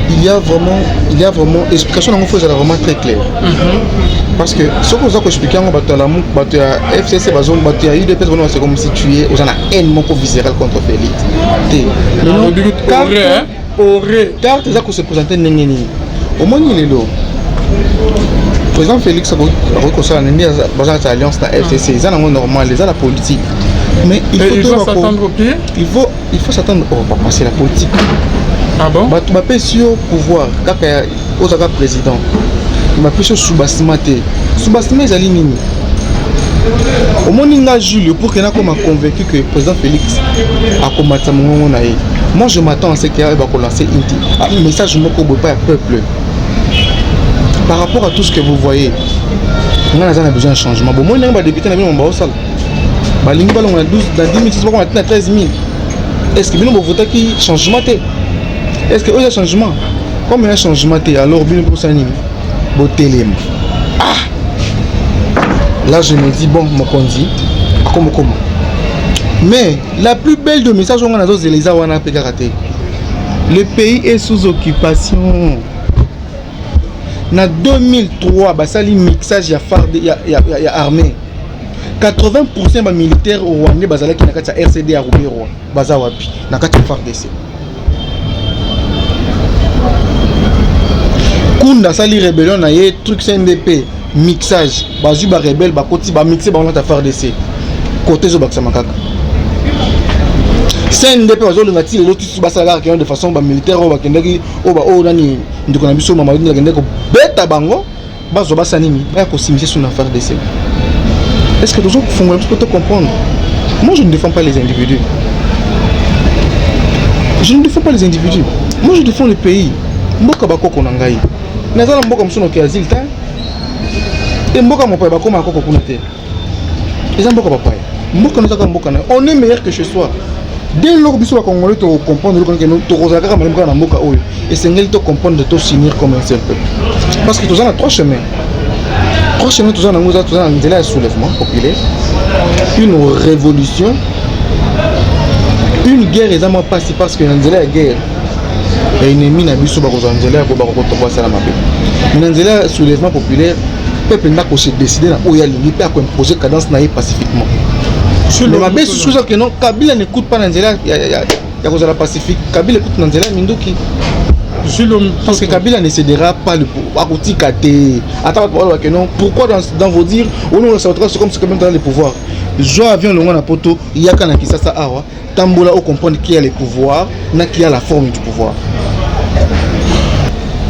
il y a vraiment l'explication est vraiment très claire. Parce que ce que vous avez expliqué, la FCC, il y a eu des personnes qui sont situées aux haine viscérale contre Félix. Car tu as se présenter au moins il est là. Le président Félix a reconnu la alliance de la FCC, c'est normal, c'est la politique. Mais il faut s'attendre au pire. Il faut s'attendre au c'est la politique. Ah bon? Tu m'appelles sur le pouvoir, quand il y a un président, tu m'appelles sur sous-bastiment. Sous-bastiment, ils alignent. Au moins, il y a Julio pour qu'il y ait convaincu que le président Félix a combattu mon nom. Moi, je m'attends à ce qu'il va lancer un message au peuple. Par rapport à tout ce que vous voyez, on a besoin d'un changement. Bon, moi, je suis député dans le salle. balingi balongo na 12 dans 10 000 bakoma na 13 000. Est-ce que bino bovotaki changement te? Est-ce que eux le changement? Comme il y a changement te, alors bino bosani botelema. Ah, là je me dis bon mokonzi comment. Mais la plus belle de message on a dans les wana pe karaté. Le pays est sous occupation. En 2003, basali mixage ya FARD ya armée. 80% des militaires rwandais basala qui nakati RCD à Rubero, bazawapi nakati FARDC. Kunda sali rébellion na ye truc CNDP mixage, bazu ba rebelle ba koti ba mixer ba na FARDC. Côté zo baksa makaka. CNDP bazo le ngati le tout basala de façon ba militaire ba kendaki o ba o nani ndiko na biso mama ndiko kendako beta bango bazo basanini ba ko simisi sur na FARDC. Est-ce que les autres font un peu te comprendre? Moi je ne défends pas les individus. Je ne défends pas les individus. Moi je défends le pays. Mboka bako konangai. Nazala mboka msuno ki azil ta. Et mboka mopa bako makoko kunate. Les mboka papa. Mboka nzaka mboka na. On est meilleur que chez soi. Dès lors biso ba congolais to comprendre que nous to rozaka ka mboka na mboka oyo. Et c'est ngeli to comprendre de to s'unir comme un seul peuple. Parce que tous on a trois chemins. Prochainement, nous avons un soulèvement populaire, une révolution, une guerre est passée parce que nous avons la guerre. Et l'ennemi n'a pas besoin de soulèvement populaire, le peuple n'a pas décidé d'imposer cadence pacifiquement. Mais ma belle chose que non, Kabila n'écoute pas Nanzela, il y a la pacifique, Kabila écoute Nanzela, Mindoki. Parce que Kabila ne cédera pas le pouvoir. Pourquoi dans vos dires, on nous c'est comme si dans le pouvoir. Je avion le monde poto, il y a qu'un qui ça awa, tambola au comprendre qui a le pouvoir, n'a qui a la forme du pouvoir.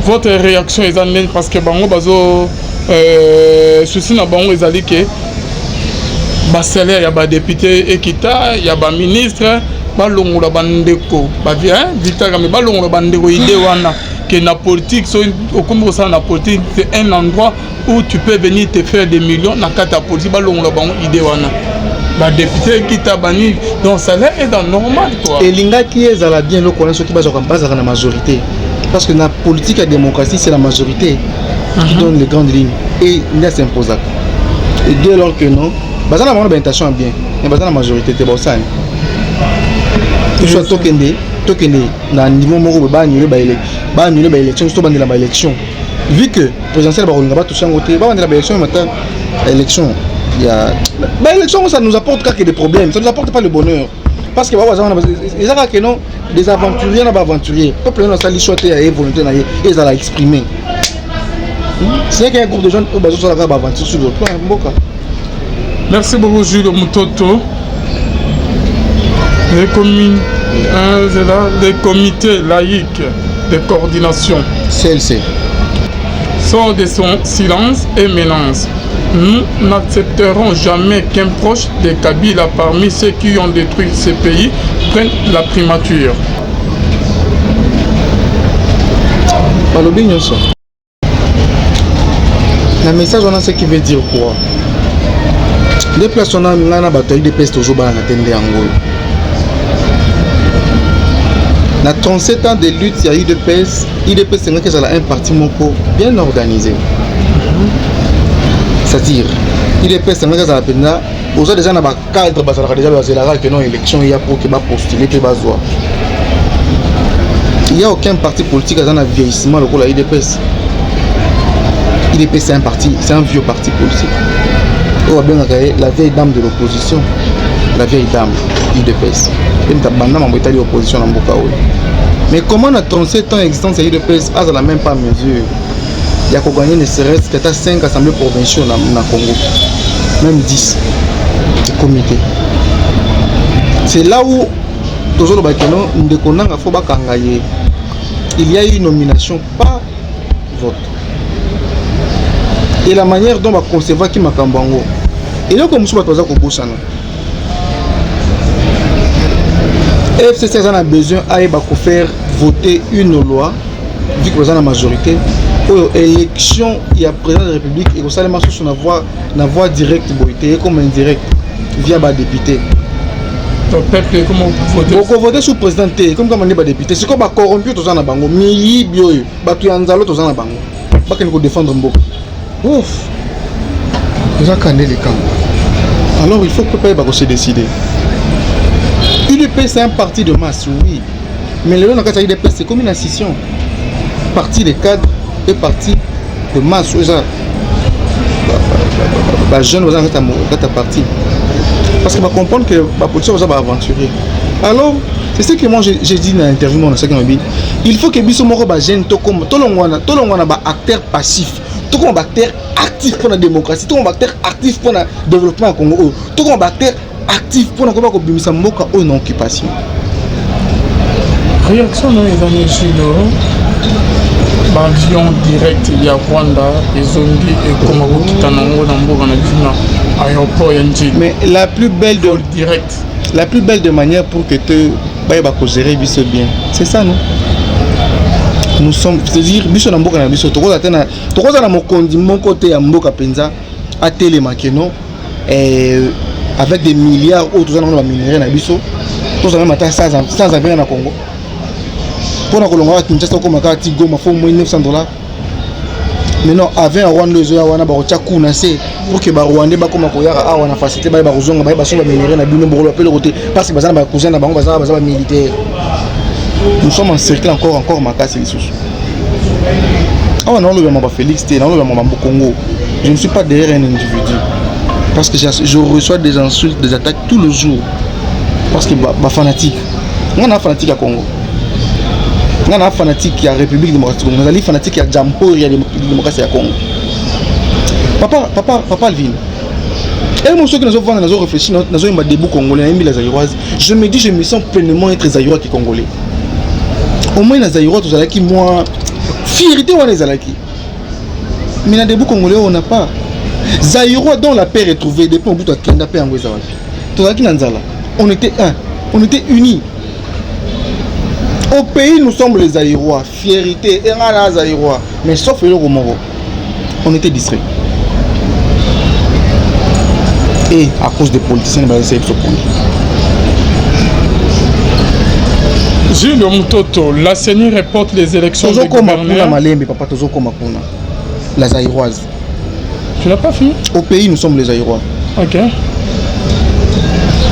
Votre réaction est en ligne parce que bango bazo souci na bango ezali ke ba salaire ya ba député ekita ya ba ministre balongola bandeko ba bien vitaka me balongola bandeko idée wana que na politique so okombo ça na politique c'est un endroit où tu peux venir te faire des millions na kata politique balongola bango idée wana ba député kita bani donc ça là est dans normal quoi et linga qui est à la bien le connaît ce qui base à la majorité parce que la politique et la démocratie c'est la majorité qui donne les grandes lignes et il s'impose et dès lors que non bazana la bonne intention bien mais bazana la majorité c'est bon ça soit tokende na niveau moko ba annuler ba élection to bandela ba élection vu que présidentiel ba rolinga ba toucher ngote ba bandela ba élection matin élection il y a ba élection ça nous apporte que des problèmes ça nous apporte pas le bonheur parce que ba bazana ils a que non des aventuriers na ba aventuriers peuple na sali choter à volonté na ils allent exprimer c'est qu'il y a un groupe de jeunes ba zo la ba aventure sur le plan mboka. Merci beaucoup Jules Mutoto. Les comités laïcs de coordination CLC sont de son silence et menace. Nous n'accepterons jamais qu'un proche de Kabila parmi ceux qui ont détruit ce pays prenne la primature. Le message on a ce qui veut dire quoi? Les personnes on a bataille de peste toujours dans la tête d'Angola. Dans 37 ans de lutte, il y a eu IDPS c'est un parti bien organisé. C'est-à-dire, IDPS c'est un aux autres gens dans cadre déjà que non élection il y a pour qu'il va postuler puis bazoa. Il n'y a aucun parti politique dans le vieillissement le IDPS. IDPS c'est un parti, c'est un vieux parti politique. On va bien regarder la vieille dame de l'opposition, la vieille dame IDPS. L'opposition mais comment on a 37 ans d'existence à l'UDPS à la même pas mesure il y a qu'à gagner ne serait-ce que 5 assemblées provinciales dans le Congo même 10 comités c'est là où toujours il y a eu une nomination par vote et la manière dont on va concevoir qui m'a cambango et là comme ça on va FCC a besoin de faire voter une loi, vu que la majorité, pour l'élection, il y a président de la République et que ça les marche sur la voie directe, comme indirect. via ba député. Le peuple, comment vous votez? Vous votez sous président, comme on dit ba député. C'est comme ba corrompu tous en bango. Miyi bio, ba tuyanzalo tous en bango. Ba qu'on peut défendre Mboko. Ouf. Vous avez les camps. Alors il faut que le peuple se décider. UDP c'est un parti de masse, oui. Mais le long de l'UDP c'est comme une incision. Parti des cadres et parti de masse. Les jeunes vont être parti. Parce que va comprendre que la politique va aventurer. Alors, c'est ce que moi j'ai dit dans l'interview, il faut que Bisso Moro ba jeune tout le monde ba acteur passif, tout le monde acteur actif pour la démocratie, tout le monde acteur actif pour le développement au Congo, tout le monde acteur actif pour la Bimisa Moka ou une occupation. Réaction dans les années Chino, avion direct il y a Rwanda et Zombie et Komaru qui t'anongo dans le aéroport Yanji. Mais la plus belle de direct. La plus belle de manière pour que tu gérer Bisso bien, c'est ça non? Nous sommes, c'est-à-dire Bisso Namboka na Bisso, tu vois na mon côté à Mboka Penza à Télémakeno avec des milliards autres gens dans minerais na Bisso, tous même matin sans avenir na Congo. Pour nous Colombo, Kinshasa comme à Tigo, ma faut moins $900. Mais non, avec un Rwanda, les Rwanda, pour que les Rwandais comme à facilité, les Rwandais, parce que les cousins sont militaires. Nous sommes encerclés encore ma casse. Ah non, le Félix, Congo. Je ne suis pas derrière un individu. Parce que je reçois des insultes, des attaques tous les jours. Parce que je suis fanatique. On est fanatique à Congo. On est fanatique à la République démocratique du Congo. On est fanatique à Jampo et à la démocratie à Congo. Papa Alvin. Et moi, ceux qui nous ont réfléchi, nous avons des bouts congolais, les Zaïroises. Je me dis, je me sens pleinement être Zaïrois qui congolais. Au moins, les Zaïrois, tous qui moi, fierté ou les Alaki. Mais dans des bouts congolais, on n'a pas. Zaïrois dont la paix est trouvée depuis un bout de Kenda paix en Ouézawapi. Tous qui Nanzala. On était un. On était unis. Au pays, nous sommes les Zaïrois. Fierté, et les Zaïrois. Mais sauf le Romoro, on était distraits. Et à cause des politiciens, ils essaient de se prendre. Gilles Mutoto, la CENI reporte les élections de gouverneurs. La Zaïroise. Tu n'as pas fini? Au pays, nous sommes les Zaïrois. Ok.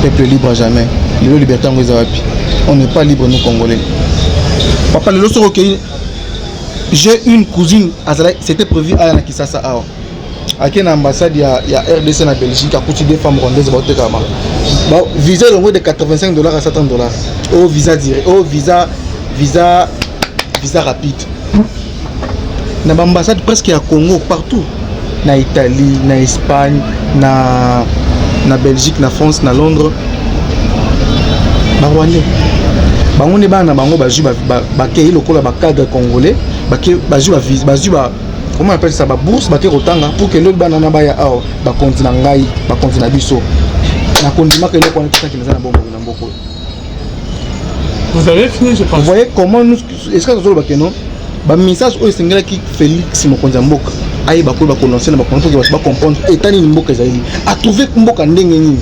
Peuple libre à jamais. Le liberté en Ouézawapi. On n'est pas libre, nous, Congolais. Papa, le loso j'ai une cousine, c'était prévu à Nakisasa. À quelle ambassade il y a RDC en Belgique, à côté des femmes rwandaises, visa de $85 à $700. Au visa direct, au visa rapide. Dans l'ambassade presque à Congo, partout. Na Italie, na Espagne, na Belgique, na France, na Londres. Rwandais. Bango ne bana bango baju ba kei lokola ba cadre congolais, ba baju comment on appelle ça, ba bourse ba ke rotanga pour que l'autre bana na ba ya awa ba continent ngai, ba continent biso. Na kondima que l'autre connaît qui nous a na bombo na mboko. Vous avez fini, je pense. Vous voyez comment nous est-ce que ça ba kenon ba message au singela qui Félix Mokonza Mboka ayi ba ko ba connaître na ba comprendre que ba comprendre état ni Mboka ezali a trouver Mboka ndenge nini.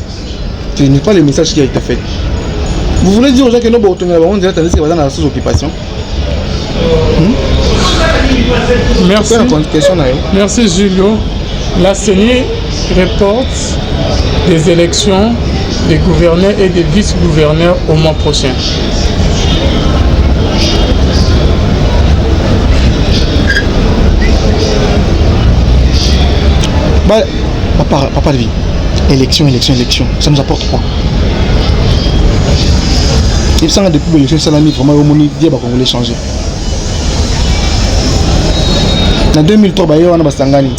Ce n'est pas le message qui a été fait. Vous voulez dire aux gens que nous avons dans la sous-occupation? Merci. Merci Julio. La CENI reporte des élections des gouverneurs et des vice-gouverneurs au mois prochain. Papa de vie. Élection. Ça nous apporte quoi? Il semble depuis l'élection Salami, vraiment, on va changer. En 2003, on a Sangani.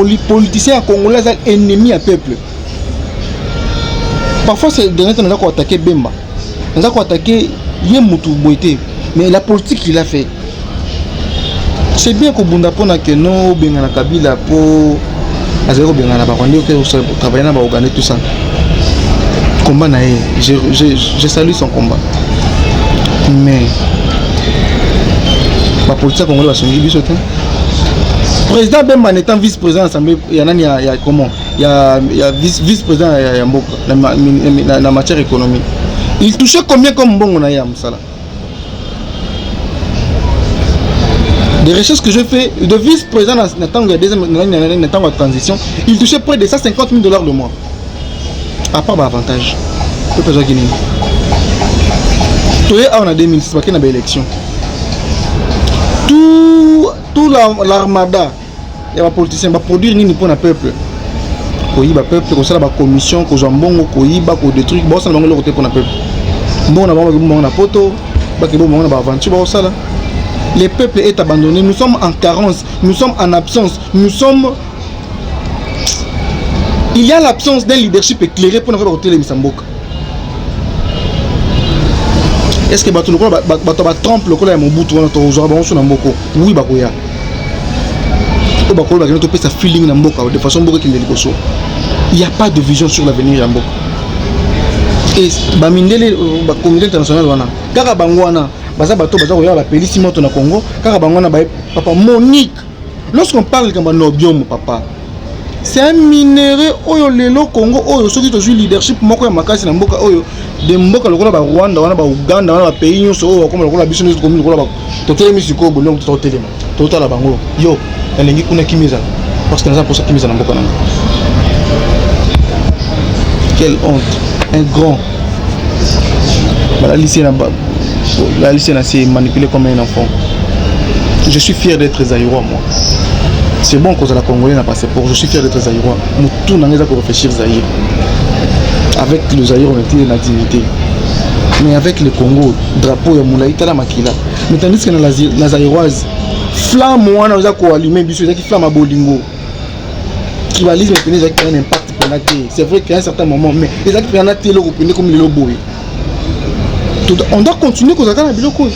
Les politiciens congolais sont ennemis à peuple. Parfois, c'est de nous avons attaqué Bemba. Nous avons attaqué Yemutu Boité. Mais la politique qu'il a fait. C'est bien qu'au Bundapona que nous, Bengana Kabila, pour. Azero Bengana Barondi, pour travailler dans organiser tout ça. Combat naé, je salue son combat. Mais la politique congolaise va changer du sautin. Président Bemba étant vice-président de l'Assemblée, il y a comment? il y a vice-président ya mboka na matière économique. Il touchait combien comme bon on a Moussala? Des recherches que je fais de vice-président dans la transition, il touchait près de 150 000 $ le mois. À part l'avantage. Tout en 2006, il y a une élection. Tout l'armada, il y a des politiciens qui produisent pour le peuple. Il y a des peuple, il y a des commissions, il y a des trucs, il y a des côté pour le peuple. Le peuple est abandonné, nous sommes en carence, nous sommes en absence, nous sommes... Il y a l'absence d'un leadership éclairé pour nous faire voter les Missamboka. Est-ce que Bato trompe le col à mon bout ou oui, Bakoya. Ça feeling de façon il n'y a pas de vision sur l'avenir Yamboka. Et Bamindele, la communauté internationale, car Bangwana, Bazabato, la police moto na Congo, car Bangwana, papa Monique. Lorsqu'on parle de Nobium, papa, c'est un minerai oyo lelo Congo oyo soki to leadership moko ya makasi na mboka oyo de mboka lokola ba Rwanda wana ba Uganda wana ba pays nyonso oyo comme lokola biso nyonso comme lokola ba to telemi siko bolong to telema to tala bango yo elengi kuna kimisa parce que nous avons pour ça kimisa na mboka nanga. Quelle honte, un grand. La lycée s'est manipulé comme un enfant. Je suis fier d'être zaïrois moi. C'est bon qu'on a la Congolais n'a pas passeport. Je suis fier d'être zaïrois. Nous tous n'avons pas réfléchir Zaïre. Avec le Zaïre on était la dignité. Mais avec le Congo, drapeau ya Moulaïta la Makila. Mais tandis que la zaïroise, flamme on a ko allumer biso qui flamme à Bolingo. Qui va lire mais qui a un impact pour la terre. C'est vrai qu'à un certain moment mais les gens qui prennent la terre le reprendre comme le lobo. On doit continuer qu'on a la biloko.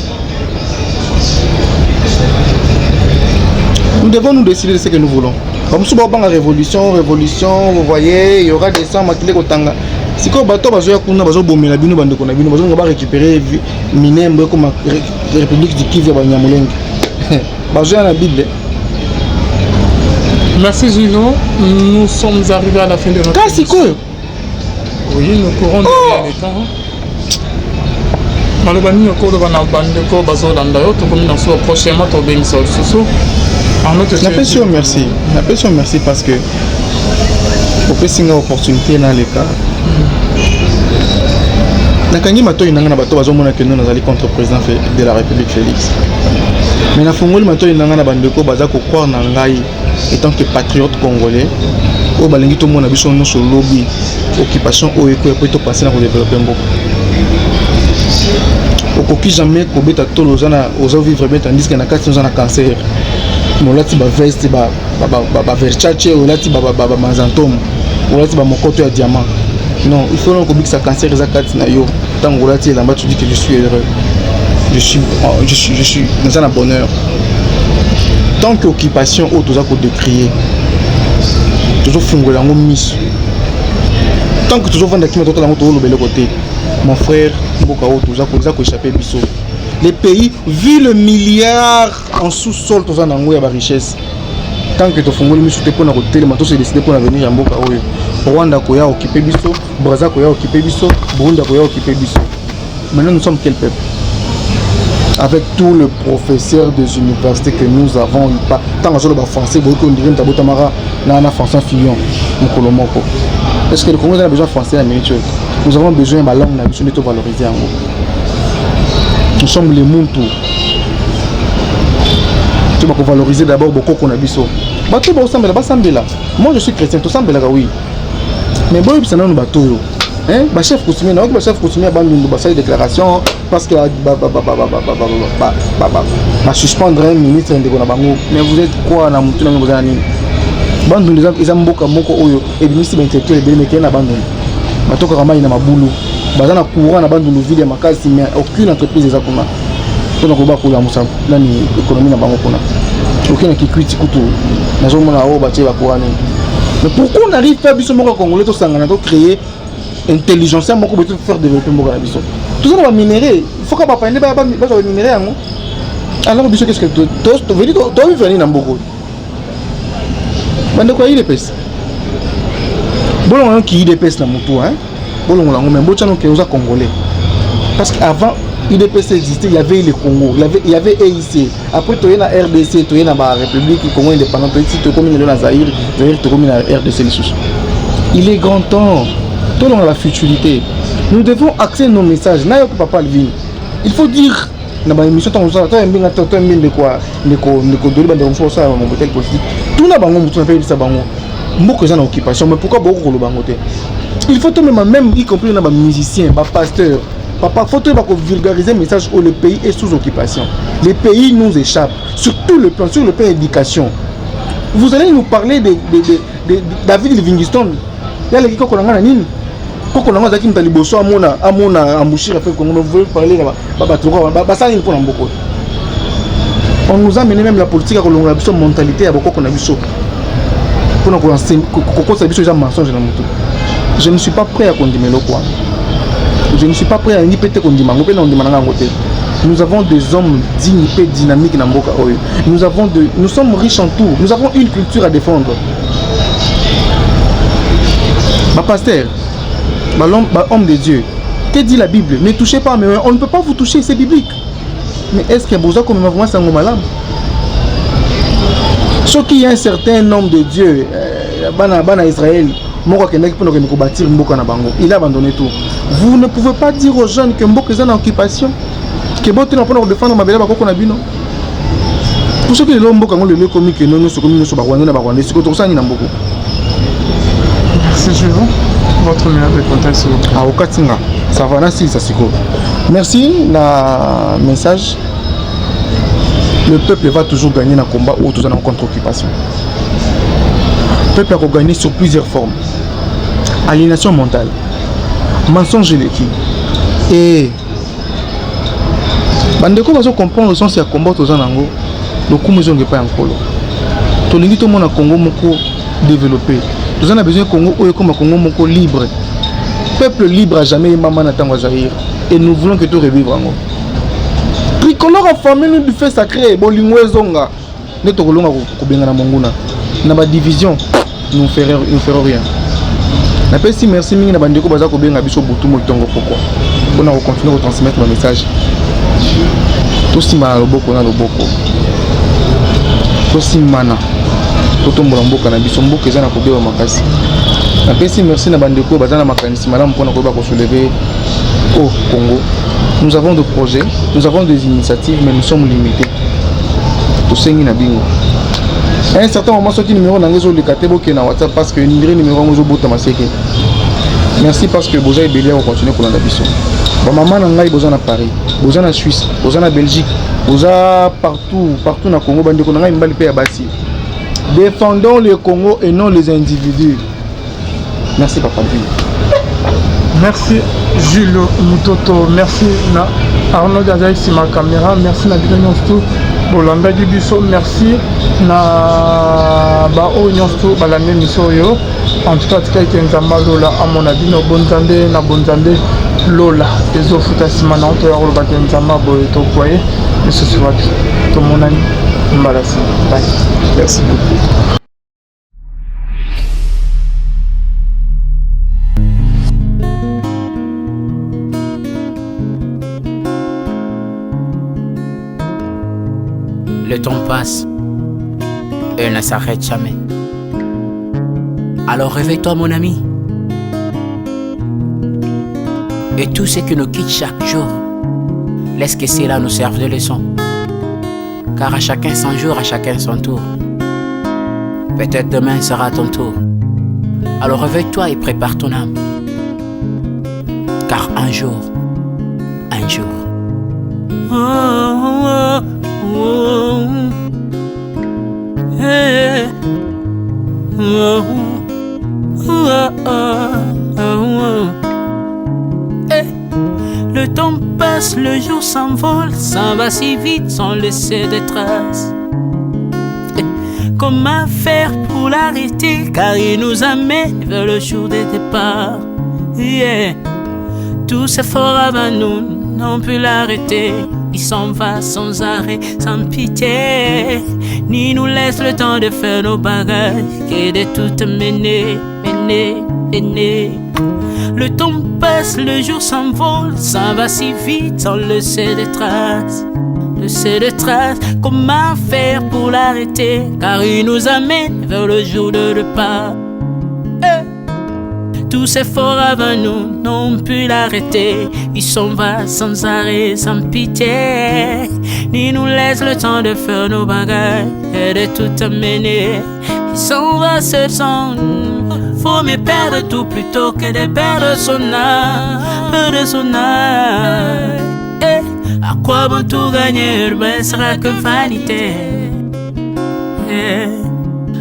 Nous devons nous décider de ce que nous voulons. Comme si on a révolution, vous voyez, il y aura des sangs maquillés au Tanga. Si on a récupérer Minembe comme la République du Kivu à Nyamuleng. La Bible. Merci Gino, nous sommes arrivés à la fin de notre émission. Oui, nous courons derrière les temps. Malobani okolo bana bandeko bazolanda yo tokomi na so prochainement to bengisa susu. N'appelle merci. N'appelle merci parce que au fait une opportunité dans les cas. Nakangi mato inanga na bato bazomona que nous allons contre le président de la République Félix. Mais na fongoli mato inanga na bandeko baza ko croire na ngai étant que patriote congolais au balengi to mona biso no so lobby occupation o eko to passer na développer mboka. Okoki jamais kobeta tolozana ozo vivre bien tandis que na kati nous en a cancer. Molati ba veste ba Versace olati ba mazantom olati ba mokoto ya diamant. Non, il faut non que ça cancer za kati na yo. Tant olati là-bas tu dis que je suis heureux. Je suis dans un bonheur. Tant que occupation au toza ko décrier. Toujours fungola ngo miss. Tant que toujours vendre qui me total ngo le côté. Mon frère mboka o toza ko échapper biso. Les pays, vu le milliard en sous-sol, tout ça dans la richesse. Tant que tu fais le mieux, pour nous télé, tu décidé pour venir en Boka Oyo. Rwanda koya occupé biso, Brazza koya occupé biso, Burundi koya occupé biso. Maintenant nous sommes quel peuple? Avec tous les professeurs des universités que nous avons eu pas. Tant que le français, beaucoup on dirait Tabo Tamara, na français fillon, Mukolomoko. Est-ce que le Congo a besoin de français à minute? Nous avons besoin de la langue, nous avons besoin de valoriser en haut. Nous sommes les Muntu. Tu vas valoriser d'abord beaucoup qu'on a biso. Bateau ba osambela ba sambela. Moi je suis chrétien, tout sambela oui. Mais bon ça non bateau. Hein? Ba chef coutumier, non, ba chef coutumier ba nous ba faire déclaration parce que ba suspendre un ministre de na bango. Mais vous êtes quoi na mutu na ngozana nini? Bandu les gens ils amboka moko oyo et ministre intellectuel de mekena bandu. Batoka kama ina mabulu. Bazana courant na bandu ville makasi mais aucune entreprise eza kuna. Tona ko ba ko la musa nani économie na bango kuna. Aucune qui critique tout. Nazo mona o batie ba ko ani. Mais pourquoi on arrive faire biso moko congolais to sangana to créer intelligence moko beto faire développer moko na biso. Tout ça va minérer, il faut que ba pande ba minérer yango. Alors biso qu'est-ce que to veni to vivre na mboko. Bande ko ile pesa. Bon, qui IDPS na moto, hein. Bon, on l'a même bon, on est congolais. Parce qu'avant IDPS existait, il y avait le Congo, il y avait EIC. Après, tu es dans RDC, tu es dans la République Congo indépendante, tu es comme dans Zaïre, tu es comme dans RDC. Il est grand temps, tout dans la futurité. Nous devons axer nos messages. N'a pas Papa Alvin. Il faut dire dans ma émission, tout na bango mutu na pe sa bango mboko za na occupation, mais pourquoi beaucoup le bango te? Il faut tout même y compris na ba musiciens, ba pasteurs, papa faut tout vulgariser message où le pays est sous occupation. Les pays nous échappent sur tout le plan, sur le plan éducation. Vous allez nous parler de David Livingstone. Il y a les qui connaissent na nini koko na zaki mtali boso amona amushira fait Congo, vous voulez parler ba ça il pour mboko. On nous a mené même la politique à la mentalité à beaucoup qu'on a vu ça. Pour nous enseigner, mensonge dans mon tout. Je ne suis pas prêt à condamner le quoi. Je ne suis pas prêt à ni péter condamner. Nous avons des hommes dignes et dynamiques dans Mboka Oyo. Nous sommes riches en tout. Nous avons une culture à défendre. Ma pasteur, homme de Dieu, que dit la Bible? Ne touchez pas, mais on ne peut pas vous toucher, c'est biblique. Mais est-ce qu'il y a besoin comme vraiment c'est un malade? Sauf qu'il y a un certain nombre de Dieu, Bana Israël, il a abandonné tout. Vous ne pouvez pas dire aux jeunes que Mbok est en occupation, que Mbok est en train de défendre ma belle Bako Nabino. Pour ceux qui l'ont Mbok, on le comique, nous sommes sur Barwanda, c'est que tout ça, il y a beaucoup. Merci, Jules. Votre meilleur de contexte. Ah, au Katinga, ça va, là, si, ça c'est cool. Merci, la message. Le peuple va toujours gagner dans le combat ou toujours dans la contre-occupation. Le peuple va gagner sur plusieurs formes. Aliénation mentale, mensonge électif. Et bandeko va comprendre le sens de combat aux anango. Le coup maison n'est pas en colo. Tout le monde a Congo moko développé. Nous avons besoin de Congo ou comme Congo moko libre. Peuple libre a jamais maman n'attend Zaïre. Et nous voulons que tout revive en nous. Tricolore en famille nous du fait sacré, bolingwe zonga. Nous te roulons à Kobenga na Monguna. Dans la division, nous ne ferons rien. Je merci merci mingi na bandeko baza Kobenga biso butu mo tongo pourquoi. On a continuer à transmettre le message. Tout si mal loboko na loboko. Tout si mana. Tout mbola mboka na biso mboka eza na kobewa makasi. Je merci na bandeko baza na makanisi malamu pona ko ba ko soulever au Congo. Nous avons des projets, nous avons des initiatives, mais nous sommes limités. Tout ça, il y a bingo. À un certain moment, ce numéro n'a pas na WhatsApp parce que numéro merci parce que Boza et Bélia ont continué pour l'ambition. Maman n'a pas besoin à Paris, besoin en Suisse, besoin en Belgique, besoin partout dans le Congo. Défendons le Congo et non les individus. Merci Papa. Merci Jules Mutoto, merci na Arnaud Dazaï sur ma caméra, merci na Bino Nyonsto, Bolanda Gibiso, merci na Bao Nyonsto, Balane Misoyo, en tout cas, Nzamba Lola, à mon avis, na Bonzande Lola, les autres Futassimana, on peut avoir le Nzamba Boeto Koye, et ce soit tout mon ami, Mbalasi. Bye. Merci beaucoup. Le temps passe et ne s'arrête jamais. Alors réveille-toi mon ami. Et tout ce qui nous quitte chaque jour, laisse que cela nous serve de leçon. Car à chacun son jour, à chacun son tour. Peut-être demain sera ton tour. Alors réveille-toi et prépare ton âme. Car un jour. Oh, oh, oh, hey. Oh, oh, oh, oh. Hey. Le temps passe, le jour s'envole, ça va si vite sans laisser de traces. Hey. Comment faire pour l'arrêter, car il nous amène vers le jour de départ. Yeah. Tout s'effort avant nous, on peut l'arrêter. Il s'en va sans arrêt, sans pitié, ni nous laisse le temps de faire nos bagages, que de tout mener. aîné. Le temps passe, le jour s'envole, ça va si vite, on le sait des traces. Le sait des traces, comment faire pour l'arrêter? Car il nous amène vers le jour de repas. Tous ces forts avant nous n'ont pu l'arrêter. Il s'en va sans arrêt, sans pitié, ni nous laisse le temps de faire nos bagages et de tout amener. Il s'en va seul sans nous. Faut mieux perdre tout plutôt que de perdre son âme, perdre son âme. À quoi bon tout gagner, ne sera que vanité.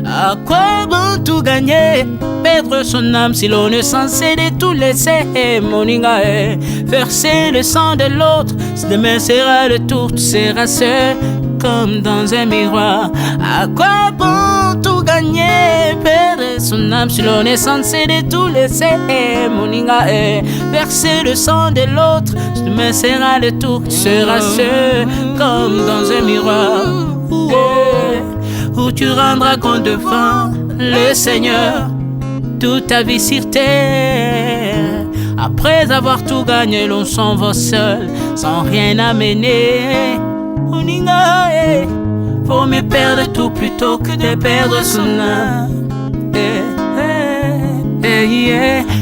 À quoi bon tout gagner, perdre son âme si l'on est censé de tout laisser. Mon inga, verser le sang de l'autre, demain sera le tour, tu seras seul comme dans un miroir. À quoi bon tout gagner, perdre son âme si l'on est censé de tout laisser. Mon inga, verser le sang de l'autre, demain sera le tour, tu seras seul comme dans un miroir. Où tu rendras compte devant le Seigneur toute ta vie sur terre. Après avoir tout gagné, l'on s'en va seul, sans rien amener. On y gagne. Faut mieux perdre tout plutôt que de perdre son âme.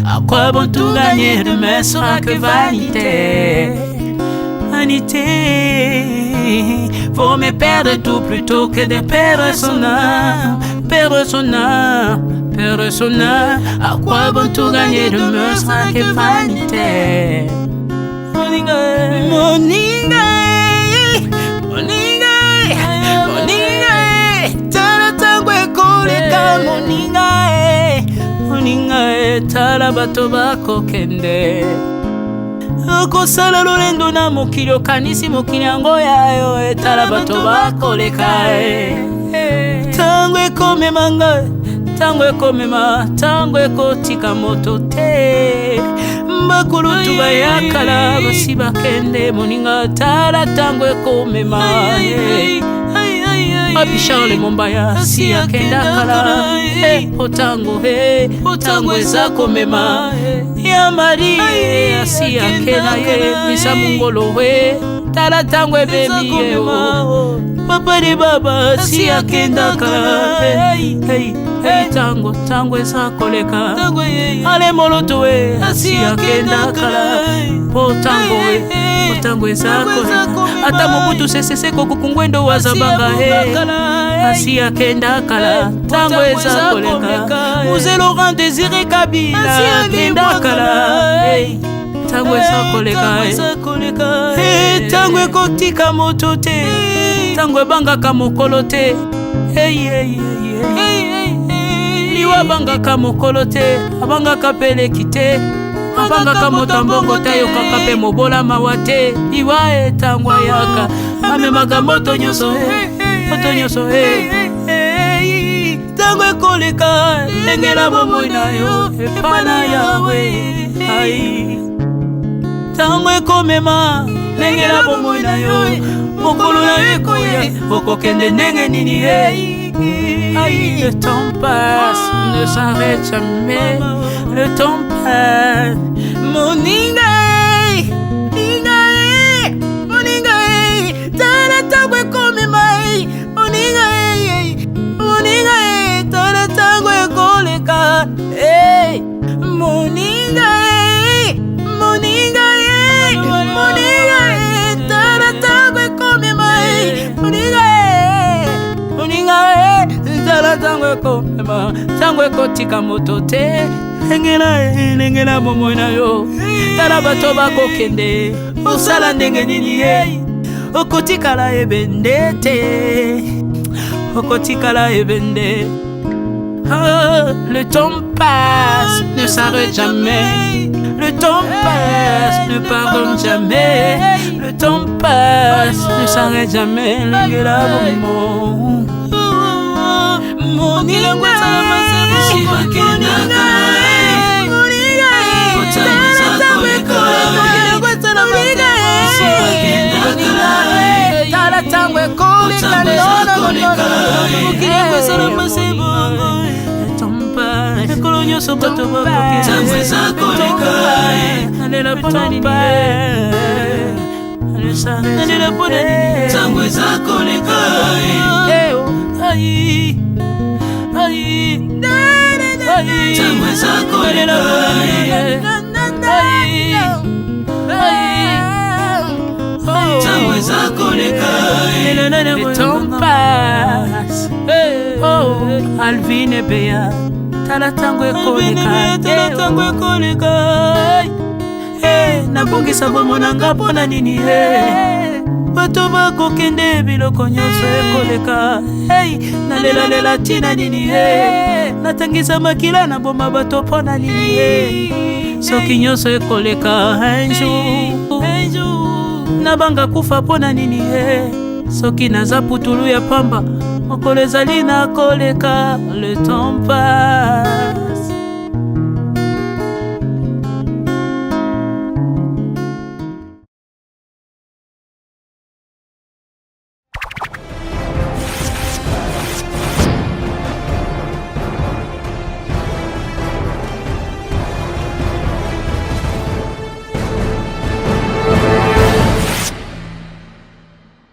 À quoi bon tout gagner, demain sera que vanité. Vanité. Faut mieux perdre tout plutôt que de perdre son âme. Perdre son âme, perdre son âme. À quoi bon tout gagner, demain sera que vanité. Moninga, Moninga, Moninga, Moninga, tala tangwe koleka. Moninga, Moninga, tala bato bako kende. Okosala lolendo na mokili okanisi mokili yango yayo. Etala bato bakoleka. Tango ekomema ngai, tango ekomema, tango ekotika moto te. Bakulutu bayakala basi bakende. Moninga tala tango ekomema. Papi Charles Mombaya si akenda kala. Otango otango eza komema. Ya Mari si akenda ye misa mungolo we. Tala tango ebebi ye o. Papa de baba si akenda kala. Tango tango eza koleka. Ale moloto we si akenda kala. Otango we otango eza koleka. Ata mobutu sesese kokukungwendo wazabanga asi akenda kala. Tango eza koleka. Muse Laurent Désiré Kabila akenda kala. Tango eza koleka. Tango ekotika moto te, tango ebangaka mokolo te. Liwa bangaka mokolo te, abangaka peleki te. Abangaka motambongo te, yokaka pe mobola mawa te. Liwa tango ayaka amemaka moto nyonso moto nyonso tango ekoleka. Lengela bomoi na yo epana yawe. Tango ekomema lengela bomoi na yo. Mokolo na yo ekoya okokende ndenge nini. Le temps passe, ne s'arrête jamais. Le temps passe. Moninga, Moninga, Moninga, tala tango ekomema. Moninga, Moninga, tala tango ekoleka. Moninga, Moninga, Moninga, tala tango ekomema. Moninga, Moninga, tala tango ekomema. Tango ekotika moto te. Lengela bomoi na yo. Tala bato bakokende. Osala ndenge nini okotikala ebende te. Okotikala ebende. Le temps passe, ne s'arrête jamais. Le temps passe, ne pardonne jamais. Le temps passe, ne s'arrête jamais. Lengela bomoi. Moninga, tala tango ekoleka. Le temps passe. mokolo nyonso bato bakoke ntango eza koleka nalela mpona nini nalela mpona nini ntango eza koleka ntango eza koleka le temps passe. Oh, Alvin et Béa, tala tango ekoleka. Nabongisa bomonanga mpona nini bato bakokende biloko nyonso ekoleka. Nalela tina nini natangisa makila na boma bato mpona nini soki nyonso ekoleka un jour nabanga kufa mpona nini soki naza putulu ya pamba mokolo ezali na koleka. Le temps passe.